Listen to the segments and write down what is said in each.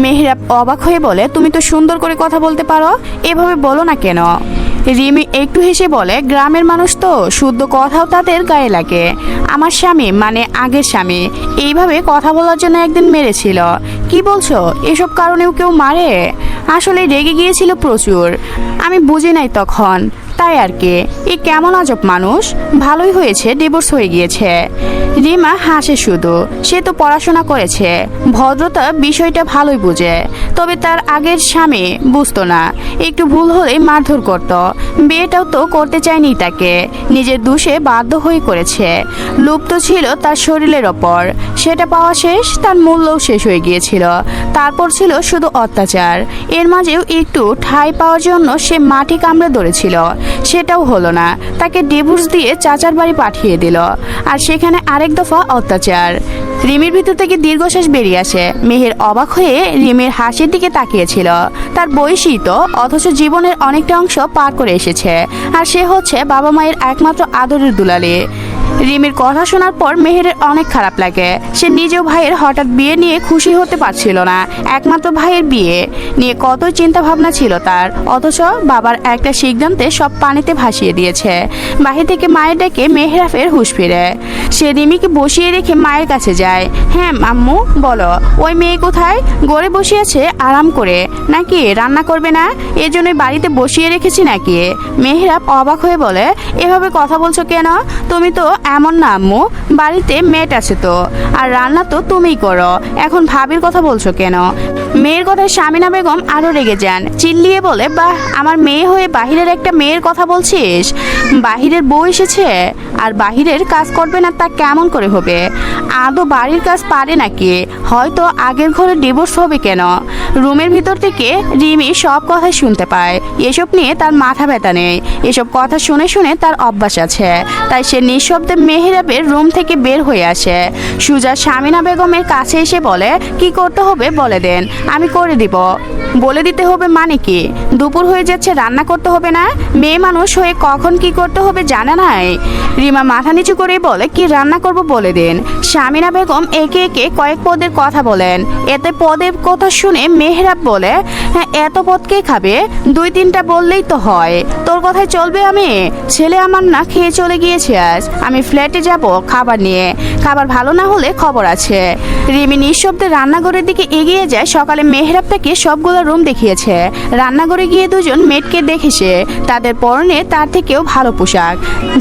মেহরাব অবাক হয়ে বলে, তুমি তো সুন্দর করে কথা বলতে পারো, এভাবে বলো না কেন? রিমি একটু হেসে বলে, গ্রামের মানুষ তো, শুদ্ধ কথাও তাদের গায়ে লাগে। আমার স্বামী, মানে আগের স্বামী, এইভাবে কথা বলার জন্য একদিন মেরেছিল। কি বলছো? এসব কারণেও কেউ মারে? আসলে রেগে গিয়েছিল প্রচুর, আমি বুঝি নাই তখন, তাই আর কি। এ কেমন আজব মানুষ। ভালোই হয়েছে ডিভোর্স হয়ে গিয়েছে। রিমা হাসে শুধু, সে তো পড়াশোনা করেছে, ভদ্রতা বিষয়টা ভালোই বুঝে। তবে তার আগের স্বামী বুঝতো না, একটু ভুল হলেই মারধর করত। বিয়েটাও তো করতে চায়নি তাকে, নিজের দোষে বাধ্য হয়ে করেছে। লুপ্ত ছিল তার শরীরের ওপর, সেটা পাওয়া শেষ, তার মূল্যও শেষ হয়ে গিয়েছিল। তারপর ছিল শুধু অত্যাচার। এর মাঝেও একটু ঠাঁই পাওয়ার জন্য সে মাটি কামড়ে ধরেছিল, সেটাও হলো না। তাকে ডিভোর্স দিয়ে চাচার বাড়ি পাঠিয়ে দিল, আর সেখানে আরেক দফা অত্যাচার। রিমির ভিতর থেকে দীর্ঘশ্বাস বেরিয়ে আসে। মেহের অবাক হয়ে রিমির হাসির দিকে তাকিয়েছিল। তার বয়সই তো, অথচ জীবনের অনেকটা অংশ পার করে এসেছে, আর সে হচ্ছে বাবা মায়ের একমাত্র আদরের দুলালি। রিমির কথা শোনার পর মেহেরের অনেক খারাপ লাগে। সে নিজেও ভাইয়ের হঠাৎ বিয়ে নিয়ে খুশি হতে পারছিল না। একমাত্র ভাইয়ের বিয়ে নিয়ে কত চিন্তা ভাবনা ছিল তার, অথচ বাবার একটা সিদ্ধান্তে সব পানিতে ভাসিয়ে দিয়েছে। বাহির থেকে মায়ের ডেকে মেহরাফের হুঁশ ফিরে। সে রিমিকে বসিয়ে রেখে মায়ের কাছে যায়। হ্যাঁ আম্মু বলো, ওই মেয়ে কোথায়? গড়ে বসে আছে আরাম করে, নাকি রান্না করবে না? এজন্যই বাড়িতে বসিয়ে রেখেছি নাকি? মেহরাব অবাক হয়ে বলে, এভাবে কথা বলছো কেন? তুমি তো এমন না আম্মু, বাড়িতে মেট আছে তো, আর রান্না তো তুমিই করো, এখন ভাবির কথা বলছো কেন? মেয়ের কথায় শামিনা বেগম আরো রেগে যান, চিল্লিয়ে বলে, বাহ, আমার মেয়ে হয়ে বাহিরের একটা মেয়ের কথা বলছিস? বাহিরের বউ এসেছে আর বাহিরের কাজ করবে না, তা কেমন করে হবে? আদৌ বাড়ির কাজ পারে নাকি? হয়তো আগের ঘরে ডিভোর্স হবে কেন? রুমের ভিতর থেকে রিমি সব কথাই শুনতে পায়। এসব নিয়ে তার মাথা ব্যথা নেই, এসব কথা শুনে শুনে তার অভ্যাস আছে। তাই সে নিঃশব্দে মেহরাবের রুম থেকে বের হয়ে আসে। সুজা শামিনা বেগমের কাছে এসে বলে, কি করতে হবে বলে দেন, আমি করে দিব। বলে দিতে হবে মানে কি? দুপুর হয়ে যাচ্ছে, রান্না করতে হবে না? মেয়ে মানুষ হয়ে কখন কি করতে হবে জানা নাই? রিমা মাথা নিচু করে বলে, কি রান্না করব বলে দিন। শামিনা বেগম একে একে কয়েক পদের কথা বলেন। এতে পদের কথা শুনে মেহরাব বলে, হ্যাঁ, এত পদ কে খাবে? 2-3টা বললেই তো হয়, তোর কথায় চলবে? আমি ছেলে আমার না খেয়ে চলে গিয়েছে আজ, আমি ফ্ল্যাটে যাব খাবার নিয়ে, খাবার ভালো না হলে খবর আছে। রিমি নিঃশব্দে রান্নাঘরের দিকে এগিয়ে যায়। সকালে মেহরাব তাকে সবগুলো রুম দেখিয়েছে। রান্নাঘরে গিয়ে দুজন মেয়েটকে দেখেছে, তাদের পরনে তার থেকেও ভালো পোশাক,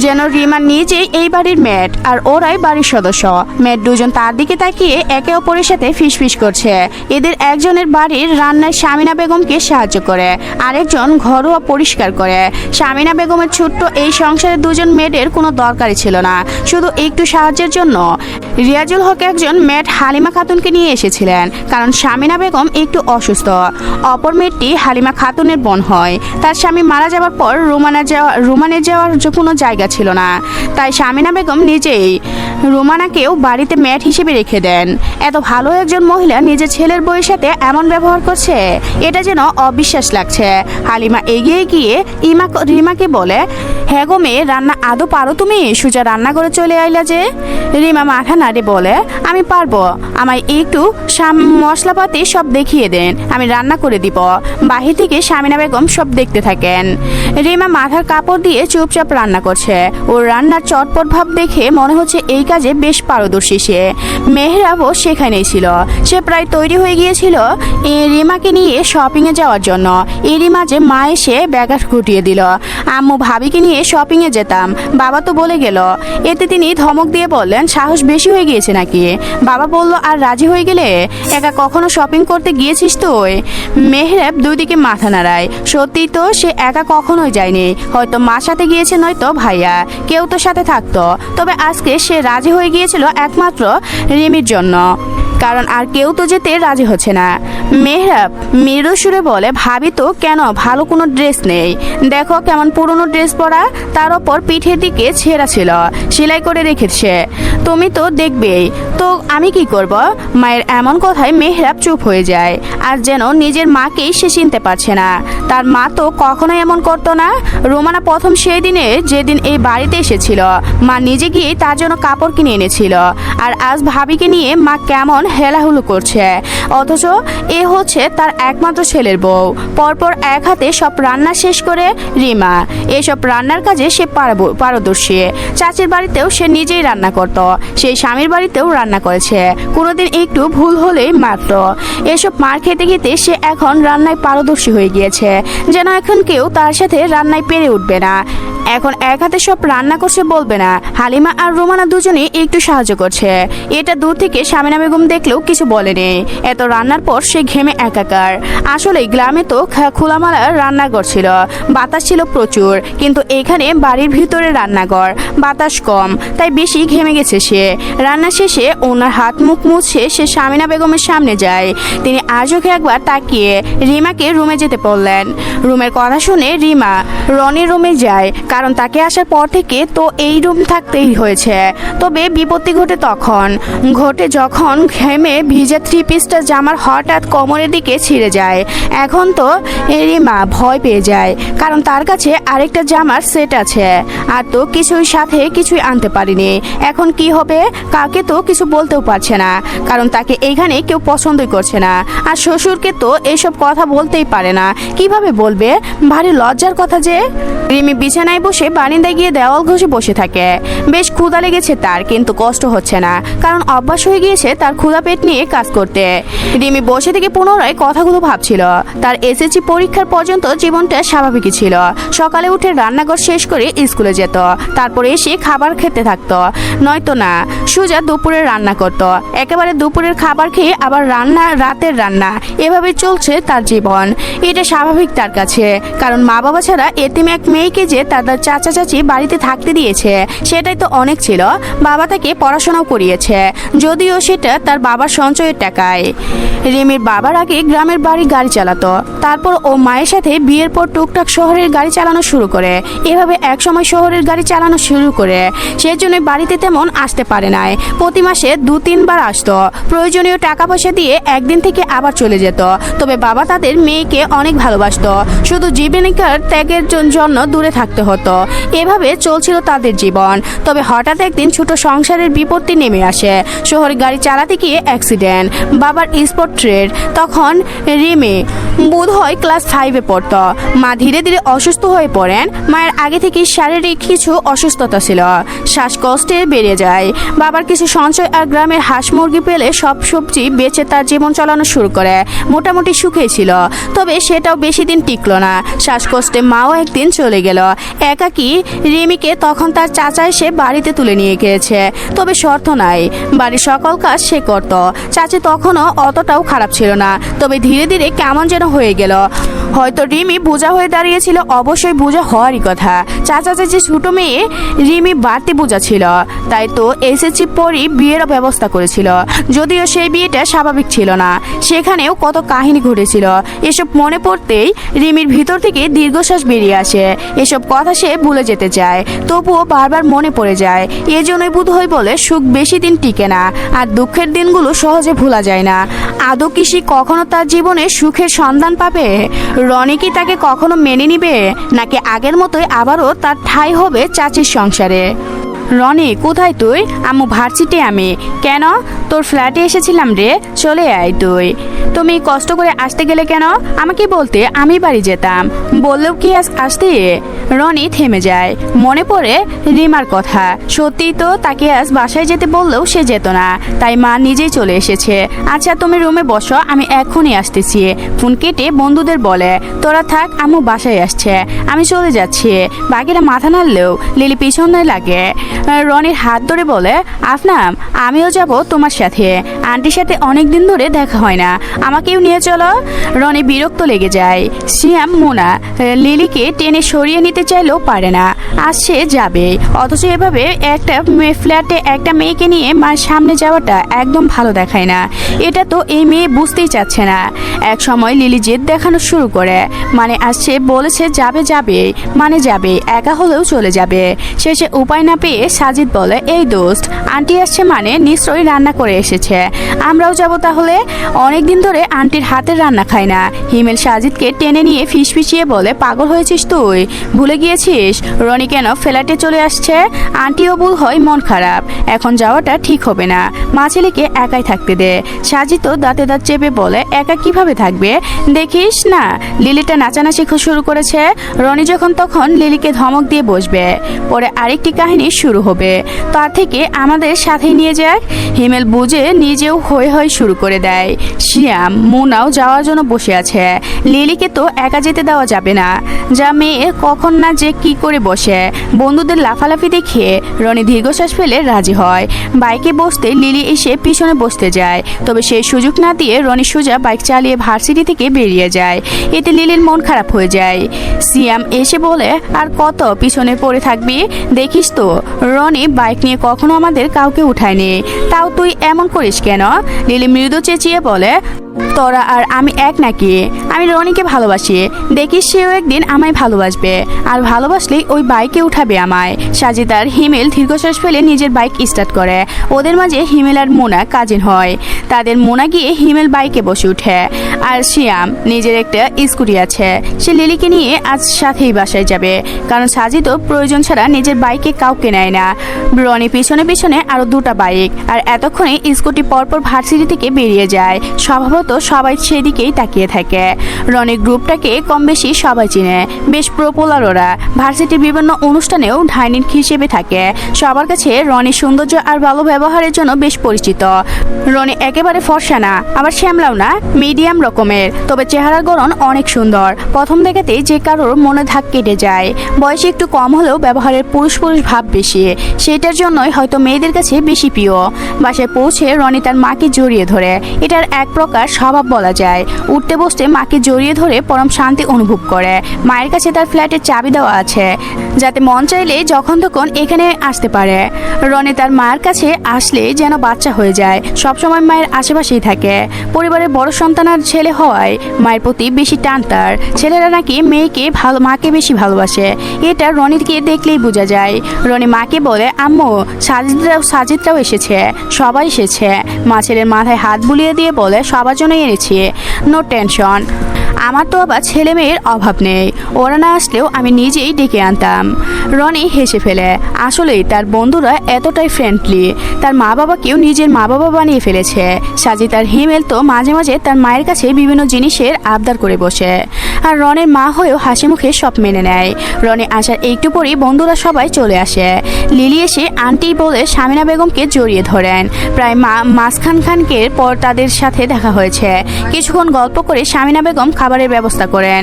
যেন রিমা নিজেই এই বাড়ির মেট আর ওরাই বাড়ির সদস্য। মেট দুজন তার দিকে তাকিয়ে একে অপরের সাথে ফিসফিস করছে। এদের একজনের বাড়ির রান্নায় শামিনা বেগমকে সাহায্য করে, আরেকজন ঘরোয়া পরিষ্কার করে। শামিনা বেগমের ছোট্ট এই সংসারে দুজন মেয়েদের কোনো দরকারই ছিল না, শুধু একটু সাহায্যের জন্য রিয়াজুল হক একজন মেট হালিমা খাতুনকে নিয়ে এসেছিলেন, কারণ শামিনা বেগম একটু অসুস্থ। অপর মেয়েটি হালিমা খাতুনের বোন হয়। তার স্বামী মারা যাওয়ার পর রোমানে যাওয়ার কোনো জায়গা ছিল না, তাই শামিনা বেগম নিজেই রোমানাকেও বাড়িতে মেট হিসেবে রেখে দেন। এত ভালো একজন মহিলা নিজের ছেলের বউয়ের সাথে এমন ব্যবহার করছে, এটা যেন অবিশ্বাস লাগছে। হালিমা এগিয়ে গিয়ে রিমাকে বলে, হ্যাঁ গো মেয়ে, রান্না আদৌ পারো তুমি? সুজা রান্না করে চলে আইলা যে? রিমা মাথা নাড়ে বলে, আমি পারবো, আমায় একটু মশলাপাতি সব দেখিয়ে দেন, আমি রান্না করে দিব। বাহির থেকে শামিনা বেগম সব দেখতে থাকেন। রিমা মাথার কাপড় দিয়ে চুপচাপ রান্না করছে। ওর রান্নার চটপট ভাব দেখে মনে হচ্ছে এই কাজে বেশ পারদর্শী সে। মেহরাবও সেখানেই ছিল। সে প্রায় তৈরি হয়ে গিয়েছিল রিমাকে নিয়ে শপিংয়ে যাওয়ার জন্য। এরই মাঝে মা এসে ব্যাঘাত ঘটিয়ে দিল। আম্মু ভাবিকে নিয়ে শপিংয়ে যেতাম, বাবা তো বলে গেল। এতে তিনি ধমক দিয়ে বললেন, সাহস বেশি হয়ে গিয়েছে নাকি? বাবা বলল, আর রাজি হয়ে গেলে? একা কখনো শপিং করতে গিয়েছিস তুই? মেহরাব দুদিকে মাথা নাড়ায়। সত্যি তো, সে একা কখনোই যায়নি। হয়তো মার সাথে গিয়েছে, নয়তো ভাইয়া, কেউ তো সাথে থাকতো। তবে আজকে সে রাজি হয়ে গিয়েছিল একমাত্র রিমির জন্য, কারণ আর কেউ তো যেতে রাজি হচ্ছে না। মেহরাব মৃদু সুরে বলে, ভাবি তো কেন, ভালো কোনো ড্রেস নেই, দেখো কেমন পুরনো ড্রেস পরা, তার ওপর পিঠের দিকে ছেঁড়া ছিল, সেলাই করে রেখেছে, তুমি তো দেখবেই। তো আমি কি করব? মায়ের এমন কথায় মেহরাব চুপ হয়ে যায়, আর যেন নিজের মাকেই সে চিনতে পারছে না। তার মা তো কখনোই এমন করতো না। রোমানা প্রথম সেই দিনে, যেদিন এই বাড়িতে এসেছিল, মা নিজে গিয়ে তার জন্য কাপড় কিনে এনেছিল, আর আজ ভাবিকে নিয়ে মা কেমন হেলাহুলু করছে, অথচ এ হচ্ছে তার একমাত্র ছেলের বউ। পরপর এক হাতে সব রান্না শেষ করে রিমা এসব রান্নার কাজে সে পারদর্শী। চাচির বাড়িতেও সে নিজেই রান্না করত, সেই স্বামীর বাড়িতেও রান্না করেছে, কোনোদিন একটু ভুল হলেই মাত্র। এসব মার খেতে খেতে সে এখন রান্নায় পারদর্শী হয়ে গিয়েছে, যেন এখন কেউ তার সাথে রান্নায় পেরে উঠবে না। এখন এক হাতে সব রান্না করছে বলবে না। হালিমা আর রোমানা দুজনেই একটু সাহায্য করছে। এটা দূর থেকে সামিনা বেগম দেখলেও কিছু বলেনি। এত রান্নার পর সে ঘেমে একাকার। আসলে গ্রামে তো খোলামেলা রান্নাঘর ছিল, বাতাস ছিল প্রচুর, কিন্তু এখানে বাড়ির ভিতরে রান্নাঘর, বাতাস কম, তাই বেশি ঘেমে গেছে সে। রান্না শেষে ওনার হাত মুখ মুছে সে সামিনা বেগমের সামনে যায়। তিনি আজকে একবার তাকিয়ে রিমাকে রুমে যেতে বললেন। রুমের কথা শুনে রিমা রনির রুমে যায়, কারণ তাকে আসার পর থেকে তো এই রুম থাকতেই হয়েছে। তবে বিপত্তি ঘটে যখন ঘেমে ভিজে 3 পিসটা জামার হঠাৎ কোমরের দিকে ছিঁড়ে যায়। এখন তো রিমা ভয় পেয়ে যায়, কারণ তার কাছে আরেকটা জামার সেট আছে, আর তো কিছুই আনতে পারিনি। এখন কি হবে? কাকে তো কিছু বলতেও পারছে না, কারণ তাকে এইখানে কেউ পছন্দই করছে না। আর শ্বশুরকে তো এইসব কথা বলতেই পারে না, কিভাবে বলবে? ভারী লজ্জার কথা যে। রিমি বিছানায় বসে বারান্দায় গিয়ে দেওয়াল ঘষে বসে থাকে। বেশ ক্ষুধা লেগেছে তার, কিন্তু কষ্ট হচ্ছে না, কারণ অভ্যাস হয়ে গিয়েছে তার ক্ষুধা পেট নিয়ে কাজ করতে। রিমি বসে থেকে পুনরায় কথাগুলো ভাবছিল। তার এসএসসি পরীক্ষার পর্যন্ত জীবনটা স্বাভাবিকই ছিল। সকালে উঠে রান্নাঘর শেষ করে স্কুলে যেত, তারপরে এসে খাবার খেতে থাকতো, নয়তো না সোজা দুপুরে রান্না করত। একেবারে দুপুরের খাবার খেয়ে আবার রাতের রান্না, এভাবে চলছে তার জীবন। এটা স্বাভাবিক তার কাছে, কারণ মা বাবা ছাড়া এতিম এক মেয়েকে যে তাদের চাচা চাচি বাড়িতে থাকতে দিয়েছে, সেটাই তো অনেক ছিল। বাবা তাকে পড়াশোনাও করিয়েছে, যদিও সেটা তার বাবার সঞ্চয়ের টাকায়। রিমির বাবার আগে গ্রামের বাড়ি গাড়ি চালাতো, তারপর ও মায়ের সাথে বিয়ের পর টুকটাক শহরের গাড়ি চালানো শুরু করে। এভাবে একসময় শহরের গাড়ি চালানো শুরু করে, সেজন্য বাড়িতে তেমন আসতে পারে নাই। প্রতি মাসে 2-3 বার আসতো, প্রয়োজনীয় টাকা পয়সা দিয়ে একদিন থেকে আবার চলে যেত। তবে বাবা তাদের মেয়েকে অনেক ভালোবাসতো, শুধু জীবনিকার ত্যাগের জন্য দূরে থাকতে হতো। এভাবে চলছিল তাদের জীবন। তবে হঠাৎ একদিন ছোট সংসারের বিপত্তি নেমে আসে। শহরে গাড়ি চালাতে গিয়ে অ্যাক্সিডেন্ট, বাবার স্পট ট্রেড। তখন রিমি বোধহয় ক্লাস 5-এ পড়তো। মা ধীরে ধীরে অসুস্থ হয়ে পড়েন। মায়ের আগে থেকে শারীরিক কিছু অসুস্থতা ছিল, শ্বাসকষ্টে বেড়ে যায়। বাবার কিছু সঞ্চয় আর গ্রামের হাঁস মুরগি পেলে সব সবজি বেচে তার জীবন চালানো শুরু করে। মোটামুটি সুখেই ছিল, তবে সেটাও বেশি দিন টিকলো না। শ্বাসকষ্টে মাও একদিন চলে গেল। একাকী রিমিকে তখন তার চাচা এসে বাড়িতে তুলে নিয়ে গিয়েছে, তবে শর্ত নাই, বাড়ির সকল কাজ সে করত। চাচি তখনও অতটাও খারাপ ছিল না, তবে ধীরে ধীরে কেমন যেন হয়ে গেল। হয়তো রিমি বোঝা হয়ে দাঁড়িয়েছিল, অবশ্যই বোঝা হওয়ারই কথা। চাচা চাচি ছোট মেয়ে রিমি বাড়তি বোঝা ছিল, তাই তো এসএসসি পরই বিয়ের ব্যবস্থা করেছিল। যদিও সেই বিয়েটা স্বাভাবিক ছিল না, সেখানেও কত কাহিনী ঘটেছিল। এসব মনে পড়তেই রিমির ভিতর থেকে দীর্ঘশ্বাস বেরিয়ে আসে। এসব কথা সে ভুলে যেতে চায়, তবুও বারবার মনে পড়ে যায়। এজন্যই বোধহয় বলে সুখ বেশি দিন টিকে না, আর দুঃখের দিনগুলো সহজে ভোলা যায় না। আদৌ কি সে কখনো তার জীবনে সুখের সন্ধান পাবে? রনি কি তাকে কখনো মেনে নিবে, নাকি আগের মতোই আবারও তার ঠাঁই হবে চাচির সংসারে? রনি, কোথায় তুই? আম্মু ভার্সিটি। আমি কেন? তোর ফ্ল্যাটে এসেছিলাম রে, চলে আয় তুই। তুমি কষ্ট করে আসতে গেলে কেন? আমাকে বলতে আমি বাড়ি যেতাম। বললেও কি আসতে? রনি থেমে যায়। মনে পড়ে রিমার কথা। সত্যিই তো তাকে আজ বাসায় যেতে বললেও সে যেত না, তাই মা নিজেই চলে এসেছে। আচ্ছা তুমি রুমে বসো, আমি এখনই আসতেছি। ফোন কেটে বন্ধুদের বলে, তোরা থাক, আম্মু বাসায় আসছে, আমি চলে যাচ্ছি। বাকিরা মাথা নাড়লেও লিলি পিছনে লাগে। রনির হাত ধরে বলে, আফনাম আমিও যাব তোমার সাথে, আন্টির সাথে অনেকদিন ধরে দেখা হয় না, আমাকেও নিয়ে চলো। রনি বিরক্ত লেগে যায়। সিয়াম মোনা লিলিকে টেনে সরিয়ে নিতে চাইলেও পারে না, আজ সে যাবে। অথচ এভাবে একটা ফ্ল্যাটে একটা মেয়েকে নিয়ে মার সামনে যাওয়াটা একদম ভালো দেখায় না। এটা তো এই মেয়ে বুঝতেই চাচ্ছে না। এক সময় লিলি জেদ দেখানো শুরু করে, মানে আজ সে বলেছে যাবে, মানে যাবে, একা হলেও চলে যাবে। শেষে উপায় না পেয়ে সাজিদ বলে, এই দোস্ত, আন্টি আসছে মানে নিশ্চয়ই রান্না করে এসেছে, আমরাও যাব তাহলে। অনেকদিন ধরে আন্টির হাতের রান্না খাই না। হিমেল সাজিদকে টেনে নিয়ে ফিসফিসিয়ে বলে, পাগল হয়েছিস তুই? ভুলে গিয়েছিস রনি কেন ফ্ল্যাটে চলে আসছে? আন্টিও ভুল হয় মন খারাপ, এখন যাওয়াটা ঠিক হবে না, মা ছেলেকে একাই থাকতে দে। সাজিদ তো দাঁতে দাঁত চেপে বলে, একা কিভাবে থাকবে? দেখিস না লিলিটা নাচানাচি শুরু করেছে। রনি যখন তখন লিলিকে ধমক দিয়ে বসবে, পরে আরেকটি কাহিনী শুরু হবে, তার থেকে আমাদের সাথে নিয়ে যাক। হিমেল বুঝে নিজেও হই হই শুরু করে দেয়। শিয়াম মুনাও যাওয়ার জন্য বসে আছে। লিলিকে তো একা যেতে দেওয়া যাবে না, যা মেয়ে কখন না যে কি করে বসে। বন্ধুদের লাফালাফি দেখে রনি দীর্ঘশ্বাস ফেলে রাজি হয়। বাইকে বসতে লিলি এসে পিছনে বসতে যায়, তবে সেই সুযোগ না দিয়ে রনি সোজা বাইক চালিয়ে ভার্সিটি থেকে বেরিয়ে যায়। এতে লিলির মন খারাপ হয়ে যায়। সিয়াম এসে বলে, আর কত পিছনে পড়ে থাকবি? দেখিস তো রনি বাইক নিয়ে কখনো আমাদের কাউকে উঠায়নি, তাও তুই এমন করিস কেন? লিলি মৃদু চেঁচিয়ে বলে, তোরা আর আমি এক নাকি? আমি রনিকে ভালোবাসি, দেখিস সেও একদিন আমায় ভালোবাসবে, আর ভালোবাসলেই ওই বাইকে উঠাবে আমায়। সাজিদ আর হিমেল দীর্ঘশ্বাস ফেলে নিজের বাইক স্টার্ট করে। ওদের মাঝে হিমেল আর মোনা কাজিন হয়। তাদের মোনা গিয়ে হিমেল বাইকে বসে উঠে, আর শিয়াম নিজের একটা স্কুটি আছে, সে লিলিকে নিয়ে আজ সাথেই বাসায় যাবে, কারণ সাজিদও প্রয়োজন ছাড়া নিজের বাইকে কাউকে নেয় না। রনি পিছনে পিছনে আরো দুটা বাইক, আর এতক্ষণে স্কুটি পরপর ভার্সিটি থেকে বেরিয়ে যায়। স্বভাবত সবাই সেদিকেই তাকিয়ে থাকে। রনির গ্রুপটাকে কম বেশি সবাই চিনে, বেশ পপুলার ওরা। ভার্সিটির বিভিন্ন অনুষ্ঠানেও ডাইনিং হিসেবে থাকে। সবার কাছে রনি সৌন্দর্য আর ভালো ব্যবহারের জন্য বেশ পরিচিত। রনি একেবারে ফর্সা না, আবার শ্যামলাও না, মিডিয়াম রকমের, তবে চেহারার গড়ন অনেক সুন্দর। প্রথম দেখাতেই যে কারোর মনে ধাক কেটে যায়। বয়সে একটু কম হলেও ব্যবহারের পুরুষ পুরুষ ভাব বেশি, সেটার জন্যই হয়তো মেয়েদের কাছে বেশি প্রিয়। বাসায় পৌঁছে রনি তার মাকে জড়িয়ে ধরে, এটার এক প্রকার স্বভাব বলা যায়। উঠতে বসতে মাকে জড়িয়ে ধরে পরম শান্তি অনুভব করে। মায়ের কাছে তার ফ্ল্যাটের চাবি দেওয়া আছে, যাতে মন চাইলে যখন তখন এখানে আসতে পারে। রনি তার মায়ের কাছে আসলে যেন বাচ্চা হয়ে যায়, সবসময় মায়ের আশেপাশেই থাকে। পরিবারের বড় সন্তানের ছেলে হওয়ায় মায়ের প্রতি বেশি টান তার। ছেলেরা নাকি মাকে বেশি ভালোবাসে, এটা রনিকে দেখলেই বোঝা যায়। রনি মাকে বলে, আম্মু সাজিদরাও এসেছে, সবাই এসেছে। মা ছেলের মাথায় হাত বুলিয়ে দিয়ে বলে, সবার জন্যই এনেছি, নো টেনশন, আমার তো আবার ছেলে মেয়ের অভাব নেই, ওরা না আসলেও আমি নিজেই ডেকে আনতাম। রনি হেসে ফেলে, আসলেই তার বন্ধুরা এতটাই ফ্রেন্ডলি, তার মা বাবাকেও নিজের মা বাবা বানিয়ে ফেলেছে। সাজিদ আর হিমেল তো মাঝে মাঝে তার মায়ের কাছে বিভিন্ন জিনিসের আবদার করে বসে, আর রনির মা হয়েও হাসি মুখে সব মেনে নেয়। রনি আসার একটু পরই বন্ধুরা সবাই চলে আসে। লিলি এসে আন্টি বলে সামিনা বেগমকে জড়িয়ে ধরেন। প্রায় মাঝখানখানকের পর তাদের সাথে দেখা হয়েছে। কিছুক্ষণ গল্প করে সামিনা বেগম খাবারের ব্যবস্থা করেন।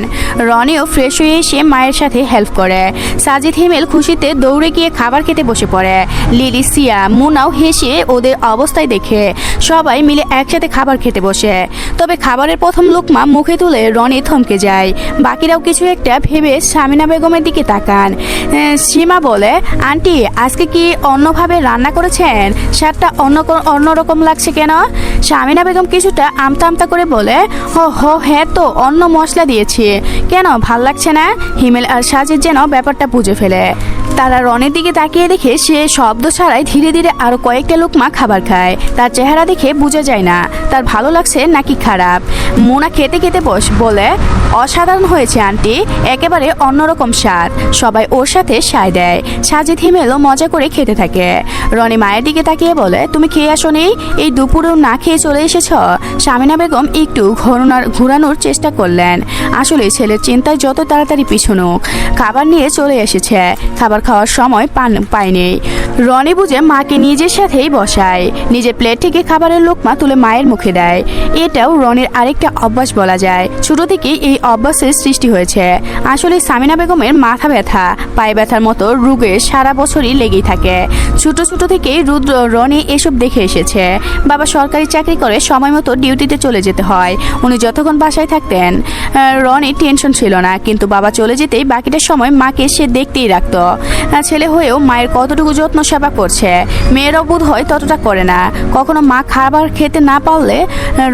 রনিও ফ্রেশ হয়ে এসে মায়ের সাথে হেল্প করে। সাজিদ হিমেল খুশিতে দৌড়ে গিয়ে খাবার খেতে বসে পড়ে। লিলি সিয়া মুনাও হেসে ওদের অবস্থায় দেখে সবাই মিলে একসাথে খাবার খেতে বসে। তবে খাবারের প্রথম লোকমা মুখে তুলে রনি থমকে যায়। বাকিরাও কিছু একটা ভেবে সামিনা বেগমের দিকে তাকান। সীমা বলে, আন্টি আজকে কি অন্যভাবে রান্না করেছেন? স্বাদটা অন্যরকম লাগছে কেন? সামিনা বেগম কিছুটা আমতা আমতা করে বলে, হ্যাঁ তো অন্য মশলা দিয়েছি, কেন ভাল লাগছে না? হিমেল আর সাজিদ যেন ব্যাপারটা বুঝে ফেলে। তারা রনির দিকে তাকিয়ে দেখে সে শব্দ ছাড়াই ধীরে ধীরে আরো কয়েকটা লোকমা খাবার খায়। তার চেহারা দেখে বোঝা যায় না তার ভালো লাগছে নাকি খারাপ। মোনা খেতে খেতে বলে, অসাধারণ হয়েছে আন্টি, একেবারে অন্যরকম স্বাদ। সবাই ওর সাথে সায় দেয়। সাজিদ হিমেলও মজা করে খেতে থাকে। রনি মায়ের দিকে তাকিয়ে বলে, তুমি খেয়ে আসোনি? এই দুপুরেও না খেয়ে চলে এসেছ? সামিনা বেগম একটু ঘোরানোর চেষ্টা করলেন। আসলে ছেলের চিন্তায় যত তাড়াতাড়ি পিছনুক, খাবার নিয়ে চলে এসেছে, খাবার খাওয়ার সময় পায়নি। রনি বুঝে মাকে নিজের সাথেই বসায়, নিজের প্লেট থেকে খাবারের লোকমা তুলে মায়ের মুখে দেয়। এটাও রনির আরেকটা অভ্যাস বলা যায়। ছোট থেকেই এই অভ্যাসের সৃষ্টি হয়েছে। আসলে সামিনা বেগমের মাথা ব্যথা, পায়ে ব্যথার মতো রোগে সারা বছরই লেগেই থাকে। ছোট থেকেই রনি এসব দেখে এসেছে। বাবা সরকারি চাকরি করে, সময় মতো ডিউটিতে চলে যেতে হয়। উনি যতক্ষণ বাসায় থাকতেন রনি টেনশন ছিল না, কিন্তু বাবা চলে যেতেই বাকিটা সময় মাকে সে দেখতেই রাখতো। ছেলে হয়েও মায়ের কতটুকু যত্ন সেবা করছে। মেয়েরাও বোধ হয় ততটা করে না। কখনো মা খাবার খেতে না পারলে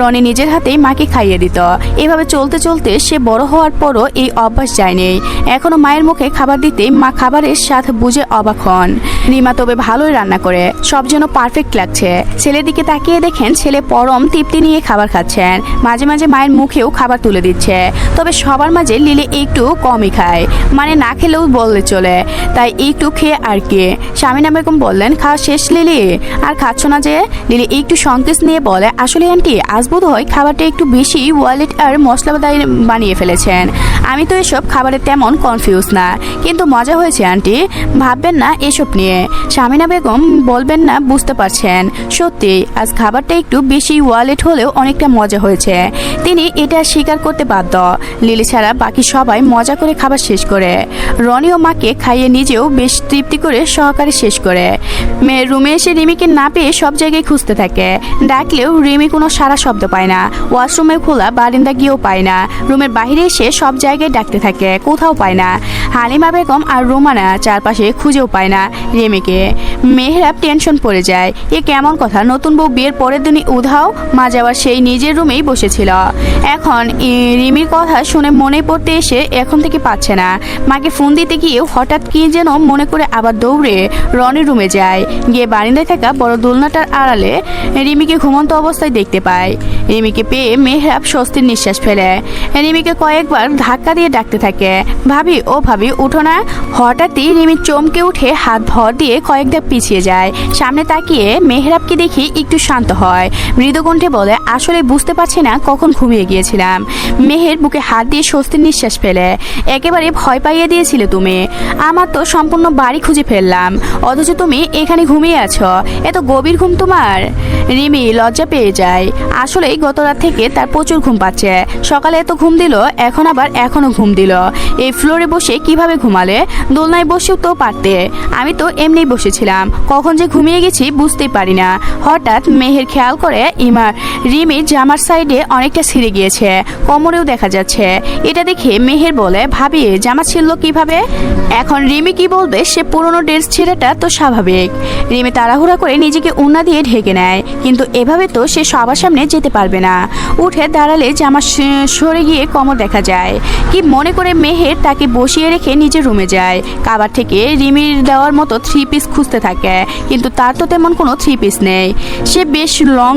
রনি নিজের হাতেই মাকে খাইয়ে দিত। এভাবে চলতে চলতে সে বড় হওয়ার পরও এই অভ্যাস যায়নি। এখনো মায়ের মুখে খাবার দিতেই মা খাবারের স্বাদ বুঝে অবাক হন। রিমা তবে ভালোই রান্না করে, সব যেন পারফেক্ট লাগছে। ছেলের দিকে তাকিয়ে দেখেন ছেলে পরম তৃপ্তি নিয়ে খাবার খাচ্ছেন। মাঝে মাঝে মায়ের মুখেও খাবার তুলে দিচ্ছে। তবে সবার মাঝে লিলি একটু কমই খায়, মানে না খেলেও বললে চলে, তাই একটু খেয়ে আর কি। শামিনা বেগম বললেন, খাওয়া শেষ লিলি? আর খাচ্ছ না যে? লিলি একটু সংকেত নিয়ে বলে, আসলে আন্টি আজ বোধ হয় খাবারটা একটু বেশি ওয়ালেট আর মশলাদার বানিয়ে ফেলেছেন। আমি তো এসব খাবারে তেমন কনফিউজ না, কিন্তু মজা হয়েছে আন্টি, ভাববেন না এসব নিয়ে। শামিনা বেগম বলবেন না, বুঝতে পারছেন সত্যি আজ খাবারটা একটু বেশি ওয়ালেট হলেও অনেকটা মজা হয়েছে। তিনি এটা স্বীকার করতে বাধ্য। লিলি ছাড়া বাকি সবাই মজা করে খাবার শেষ করে। রনি ও মাকে খাইয়ে নিজেও বেশ তৃপ্তি করে সহকারে শেষ করে। মেয়ের রুমে এসে রিমিকে না পেয়ে সব জায়গায় খুঁজতে থাকে। ডাকলেও রিমি কোনো সারা শব্দ পায় না। ওয়াশরুমে খোলা বারিন্দা গিয়েও পায় না। রুমের বাইরে এসে সব জায়গায় ডাকতে থাকে, কোথাও পায় না। হালিমা বেগম আর রোমানা চারপাশে খুঁজেও পায় না রিমিকে। মেহরাব টেনশন পড়ে যায়। এ কেমন কথা, নতুন বউ বিয়ের পরের দিনই উধাও। মা যাওয়ার সেই নিজের রুমেই বসেছিল। এখন রিমির কথা শুনে মনে পড়তে এসে এখন থেকে পাচ্ছে না। মাকে ফোন দিতে গিয়ে হঠাৎ কি যেন মনে করে আবার দৌড়ে রনির রুমে যায়। গিয়ে বারিন্দায় থাকা বড় দোলনাটার আড়ালে রিমিকে ঘুমন্ত অবস্থায় দেখতে পায়। রিমিকে পেয়ে মেহরাব স্বস্তির নিঃশ্বাস ফেলে। রিমিকে কয়েকবার ধাক্কা দিয়ে ডাকতে থাকে, ভাবি ও ভাবি উঠো না। হঠাৎই রিমি চমকে উঠে হাত ভর দিয়ে কয়েক ধাপ পিছিয়ে যায়। সামনে তাকিয়ে মেহরাবকে দেখে একটু শান্ত হয়। মৃদুকণ্ঠে বলে, আসলে বুঝতে পারছি না কখন ঘুমিয়ে গিয়েছিলাম। মেহের বুকে হাত দিয়ে স্বস্তির নিঃশ্বাস ফেলে, একেবারে ভয় পাইয়ে দিয়েছিলে তুমি। আমার তো সম্পূর্ণ বাড়ি খুঁজে ফেললাম, অথচ তুমি এখানে ঘুমিয়ে আছো। এত গভীর ঘুম তোমার? রিমি লজ্জা পেয়ে যায়। আসলেই গত রাত থেকে তার প্রচুর ঘুম পাচ্ছে। সকালে এত ঘুম দিল, এখন আবার এখনো ঘুম দিল। এই ফ্লোরে বসে কিভাবে ঘুমালে? দোলনায় বসেও তো পারতে। আমি তো এমনিই বসেছিলাম, কখন যে ঘুমিয়ে গেছি বুঝতেই পারি না। হঠাৎ মেহের খেয়াল করে রিমির জামার সাইডে অনেকটা ছিঁড়ে গিয়েছে, কোমরেও দেখা যাচ্ছে। এটা দেখে মেহের বলে, ভাবি জামা ছিঁড়ল কিভাবে? এখন রিমি কি বলবে? সে পুরনো ড্রেস ছেঁড়াটা তো স্বাভাবিক। রিমি তাড়াহুড়া করে নিজেকে উন্না দিয়ে ঢেকে নেয়, কিন্তু এভাবে তো সে সবার সামনে যেতে পারবে না। উঠে দাঁড়ালে জামা সরে গিয়ে কোমর দেখা যায়। কি মনে করে মেহের তাকে বসিয়ে রেখে নিজের রুমে যায়। কাবার থেকে রিমির দেওয়ার মতো 3 পিস খুঁজতে থাকে, কিন্তু তার তো তেমন কোনো 3 পিস নেই। সে বেশ লং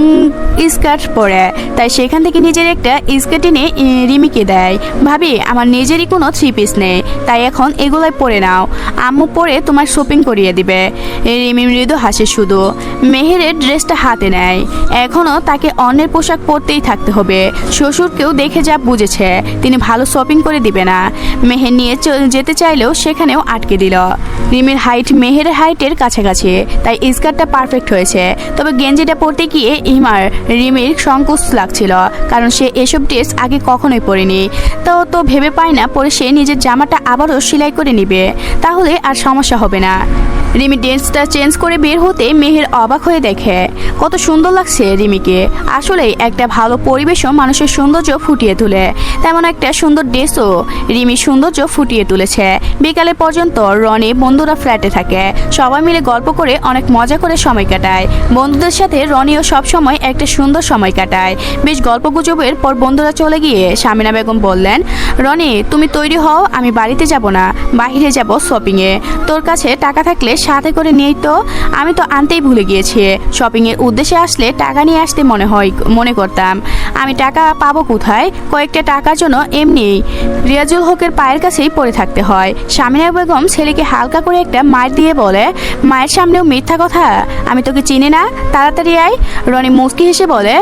স্কার্ট পরে, তাই সেখান থেকে নিজের একটা স্কার্ট এনে রিমিকে দেয়। ভাবি আমার নিজেরই কোনো 3 পিস নেই, তাই এখন এগুলাই পরে নাও, আম্মু পরে তোমার শপিং করিয়ে দিবে। রিমি মৃদু হাসে শুধু। মেহেরের ড্রেসটা হাতে নেয়। এখনও তাকে অন্যের পোশাক পরতেই থাকতে হবে। শ্বশুরকেও দেখে যা বুঝেছে তিনি ভালো শপিং করে দিবে না। মেহের নিয়ে যেতে চাইলেও সেখানেও আটকে দিল। রিমির হাইট মেহেরের হাইটের কাছাকাছি, তাই স্কার্টটা পারফেক্ট হয়েছে। তবে গেঞ্জিটা পরতে গিয়ে রিমির সংকোচ লাগছিল, কারণ সে এসব ড্রেস আগে কখনোই পরেনি। তো ভেবে পায় না পরে সে নিজের জামাটা আবারও সেলাই করে নিবে, তাহলে আর সমস্যা হবে না। রিমি ড্রেসটা চেঞ্জ করে বের হতে মেহের অবাক হয়ে দেখে কত সুন্দর লাগছে রিমিকে। আসলেই একটা ভালো পরিবেশও মানুষের সৌন্দর্য ফুটিয়ে তোলে, তেমন একটা সুন্দর ড্রেসও রিমি সৌন্দর্য ফুটিয়ে তুলেছে। বিকালে পর্যন্ত রনি বন্ধুরা ফ্ল্যাটে থাকে, সবাই মিলে গল্প করে অনেক মজা করে সময় কাটায়। বন্ধুদের সাথে রনিও সবসময় একটা সুন্দর সময় কাটায়। বেশ গল্পগুজবের পর বন্ধুরা চলে গিয়ে শামিনা বেগম বললেন, রনি তুমি তৈরি হও, আমি বাড়িতে যাব না, বাইরে যাব শপিংয়ে। তোর কাছে টাকা থাকলে সাথে করে নিয়েই তো। আমি তো আনতেই ভুলে গিয়েছি। শপিংয়ের উদ্দেশ্যে আসলে টাকা নিয়ে আসতে মনে করতাম। আমি টাকা পাবো কোথায়? কয়েকটা টাকার জন্য এমনি রিয়াজুল হকের পায়ের কাছেই পড়ে থাকতে হয়। শামিনা বেগম ছেলেকে হালকা করে একটা মার দিয়ে বলে, মায়ের সামনেও মিথ্যা কথা? আমি তোকে চিনি না, তাড়াতাড়ি আয়। রনি মুচকি হেসে বলে,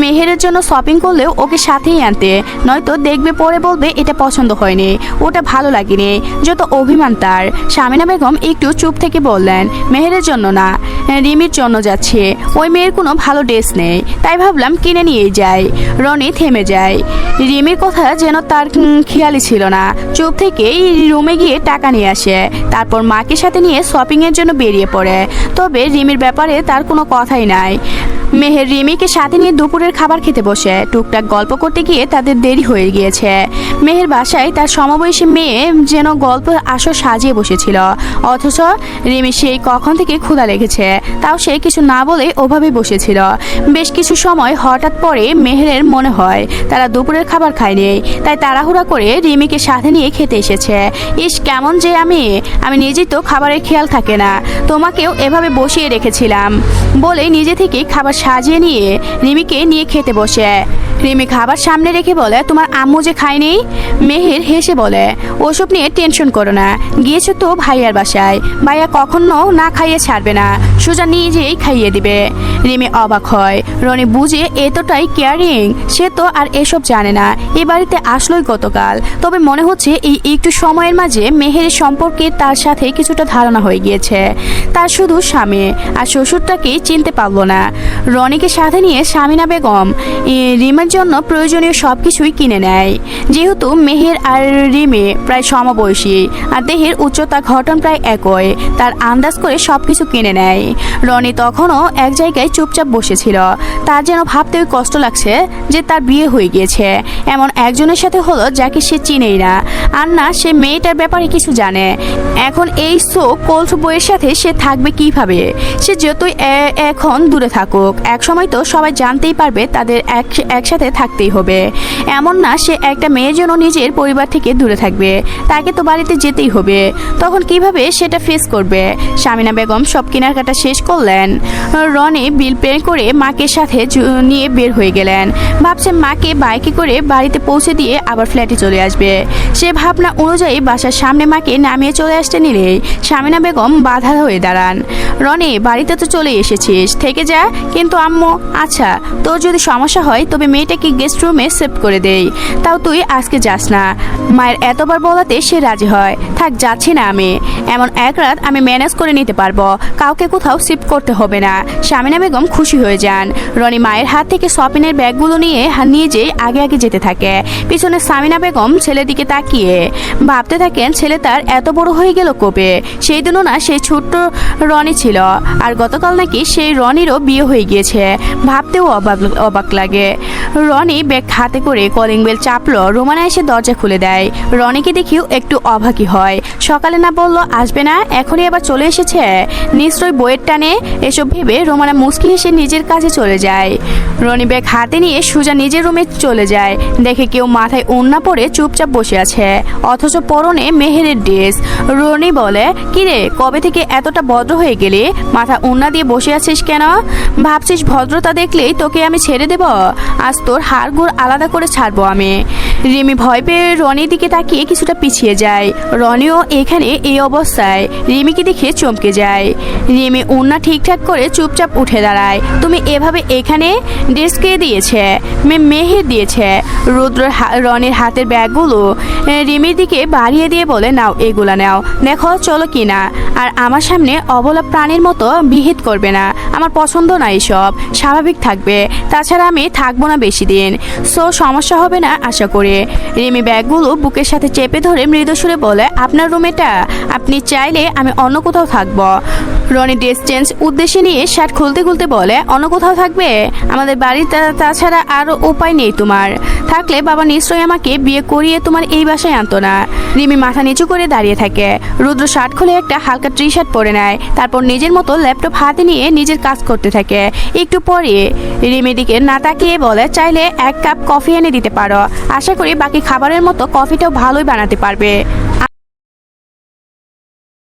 মেহেরের জন্য শপিং করলেও ওকে সাথেই আনতে, নয়তো দেখবে পরে বলবে এটা পছন্দ হয়নি, ওটা ভালো লাগেনি। যত অভিমান তার। শামিনা বেগম একটু চুপ থেকে বললেন, মেহেরের জন্য না, রিমির জন্য যাচ্ছে। ওই মেয়ের কোনো ভালো ড্রেস নেই, তাই ভাবলাম কিনে নিয়েই যাই। রনি থেমে যায়। রিমির কথা যেন তার খেয়ালই ছিল না। চুপ থেকেই রুমে গিয়ে টাকা নিয়ে আসে, তারপর মাকে সাথে নিয়ে শপিংয়ের জন্য বেরিয়ে পড়ে। তবে রিমির ব্যাপারে তার কোনো কথাই নাই। মেহের রিমিকে সাথে নিয়ে দুপুরের খাবার খেতে বসে টুকটাক গল্প করতে গিয়ে তাদের দেরি হয়ে গিয়েছে। মেহের বাসায় তার সমবয়সী মেয়ে যেন গল্প আসর সাজিয়ে বসেছিল, অথচ রিমি সেই কখন থেকে ক্ষুধা লেগেছে তাও সে কিছু না বলে ওভাবে বসেছিল। বেশ কিছু সময় হঠাৎ পরে মেহেরের মনে হয় তারা দুপুরের খাবার খায়নি, তাই তাড়াহুড়া করে রিমিকে সাথে নিয়ে খেতে এসেছে। ইস কেমন যে আমি নিজেই তো খাবারের খেয়াল থাকে না, তোমাকেও এভাবে বসিয়ে রেখেছিলাম বলে নিজে থেকে খাবার সাজিয়ে নিয়ে রিমিকে নিয়ে খেতে বসে। রিমি খাবার সামনে রেখে বলে, তোমার আম্মু যে খায়নি। মেহের হেসে বলে, ওসব নিয়ে টেনশন করো না, গিয়েছো তো ভাইয়ার বাসায়, ভাইয়া কখনো না খাইয়ে ছাড়বে না, সোজা নিজেই খাইয়ে দিবে। রিমি অবাক হয়, রনি বুঝে এতটাই কেয়ারিং, সে তো আর এসব জানে না, এ বাড়িতে আসলোই গতকাল। তবে মনে হচ্ছে এই একটু সময়ের মাঝে মেহেরের সম্পর্কে তার সাথে কিছুটা ধারণা হয়ে গিয়েছে। তার শুধু স্বামী আর শ্বশুরটাকে চিনতে পারলো না। রনিকে সাথে নিয়ে সামিনা বেগম রিমার জন্য প্রয়োজনীয় সব কিছুই কিনে নেয়। যেহেতু মেহের আর রিমি প্রায় সমবয়সী আর দেহের উচ্চতা ঘটন প্রায় একই, তার আন্দাজ করে সব কিছু কিনে নেয়। রনি তখনও এক জায়গায় চুপচাপ বসেছিল, তার যেন ভাবতেও কষ্ট লাগছে যে তার বিয়ে হয়ে গিয়েছে এমন একজনের সাথে হলো যাকে সে চিনেই না, আর না সে মেয়েটার ব্যাপারে কিছু জানে। এখন এই সো কোল্ড বইয়ের সাথে সে থাকবে কিভাবে? সে যতই এখন দূরে থাকুক, একসময় তো সবাই জানতেই পারবে তাদের একসাথে থাকতেই হবে। এমন না সে একটা মেয়ের জন্য নিজের পরিবার থেকে দূরে থাকবে, তাকে তো বাড়িতে যেতেই হবে। তখন কিভাবে সেটা ফেস করবে? সামিনা বেগম সব কেনাকাটা শেষ করলেন। রনি বিল পে করে মাকে সাথে নিয়ে বের হয়ে গেলেন। ভাবছে মাকে বাইকে করে বাড়িতে পৌঁছে দিয়ে আবার ফ্ল্যাটে চলে আসবে। সে ভাবনা অনুযায়ী বাসার সামনে মাকে নামিয়ে চলে আসতে নিলেই সামিনা বেগম বাধা হয়ে দাঁড়ান। রনি বাড়িতে তো চলে এসেছিস, থেকে যা। কিন্তু আম্মু, আচ্ছা তোর যদি সমস্যা হয় তবে মেয়েটাকে গেস্ট রুমে শিফট করে দেই, তাও তুই আজকে যাস না। মায়ের এতবার বলাতে সে রাজি হয়। থাক, যাচ্ছি না আমি, এমন এক রাত আমি ম্যানেজ করে নিতে পারবো, কাউকে কোথাও শিফট করতে হবে না। সামিনা বেগম খুশি হয়ে যান। রনি মায়ের হাত থেকে শপিংয়ের ব্যাগগুলো নিয়ে যেয়ে আগে আগে যেতে থাকে। পিছনে সামিনা বেগম ছেলের দিকে তাকিয়ে ভাবতে থাকেন, ছেলে তার এত বড় হয়ে গেল কবে? সেই দিনও না সেই ছোট্ট রনি ছিল, আর গতকাল নাকি সেই রনিরও বিয়ে হয়ে গিয়েছে। ভাবতেও অবাক লাগে। রনি ব্যাগ হাতে করে কলিং বেল চাপলো, রোমানা এসে দরজা খুলে দেয়। রনিকে দেখেও একটু অবাকই হয়। সকালে না বললো আসবে না, এখনই আবার চলে এসেছে, নিশ্চয়ই বইয়ের টানে। এসব ভেবে রোমানা মুচকি হেসে নিজের কাজে চলে যায়। রনি ব্যাগ হাতে নিয়ে সোজা নিজের রুমে চলে যায়। দেখে কেউ মাথায় ওড়না পরে চুপচাপ বসে আছে, অথচ পরনে মেহেরের ড্রেস। রনি বলে, কিরে কবে থেকে এতটা ভদ্র হয়ে গেলি? মাথা ওড়না দিয়ে বসে আছিস কেন? ভাবছিস ভদ্রতা দেখলেই তোকে আমি ছেড়ে দেব? আজ তোর হাড় গুড় আলাদা করে ছাড়বো আমি। রিমি ভয় পেয়ে রনির দিকে তাকিয়ে কিছুটা পিছিয়ে যায়। রনিও এখানে এই অবস্থায় রিমিকে দেখে চমকে যায়। রিমি ওড়না ঠিকঠাক করে চুপচাপ উঠে দাঁড়ায়। তুমি এভাবে এখানে? ড্রেস কে দিয়েছে? মেহের দিয়েছে। রুদ্র রনির হাতের ব্যাগগুলো রিমির দিকে বাড়িয়ে দিয়ে বলে, নাও এগুলা নাও, দেখো চলো কিনা। আর আমার সামনে অবলা প্রাণীর মতো বিহিত করবে না, আমার পছন্দ না এসব, স্বাভাবিক থাকবে। তাছাড়া আমি থাকবো না বেশি দিন, সো সমস্যা হবে না আশা করি। রিমি ব্যাগগুলো বুকের সাথে চেপে ধরে মৃদু সুরে বলে, আপনার রুম এটা, আপনি চাইলে আমি অন্য কোথাও থাকবো। রনি ড্রেস চেঞ্জ উদ্দেশ্যে নিয়ে শার্ট খুলতে খুলতে বলে, অন্য কোথাও থাকবে? আমাদের বাড়িতে তাছাড়া আর উপায় নেই তোমার। থাকলে বাবা নিশ্চয়ই আমাকে বিয়ে করিয়ে তোমার এই বাসায় আনতো না। রিমি মাথা নিচু করে দাঁড়িয়ে থাকে। রুদ্র শার্ট খুলে একটা হালকা টি শার্ট পরে নেয়, তারপর নিজের মতো ল্যাপটপ হাতে নিয়ে নিজের কাজ করতে থাকে। একটু পরে রিমির দিকে না তাকিয়ে বলে, চাইলে এক কাপ কফি এনে দিতে পারো, আশা করি বাকি খাবারের মতো কফিটাও ভালোই বানাতে পারবে।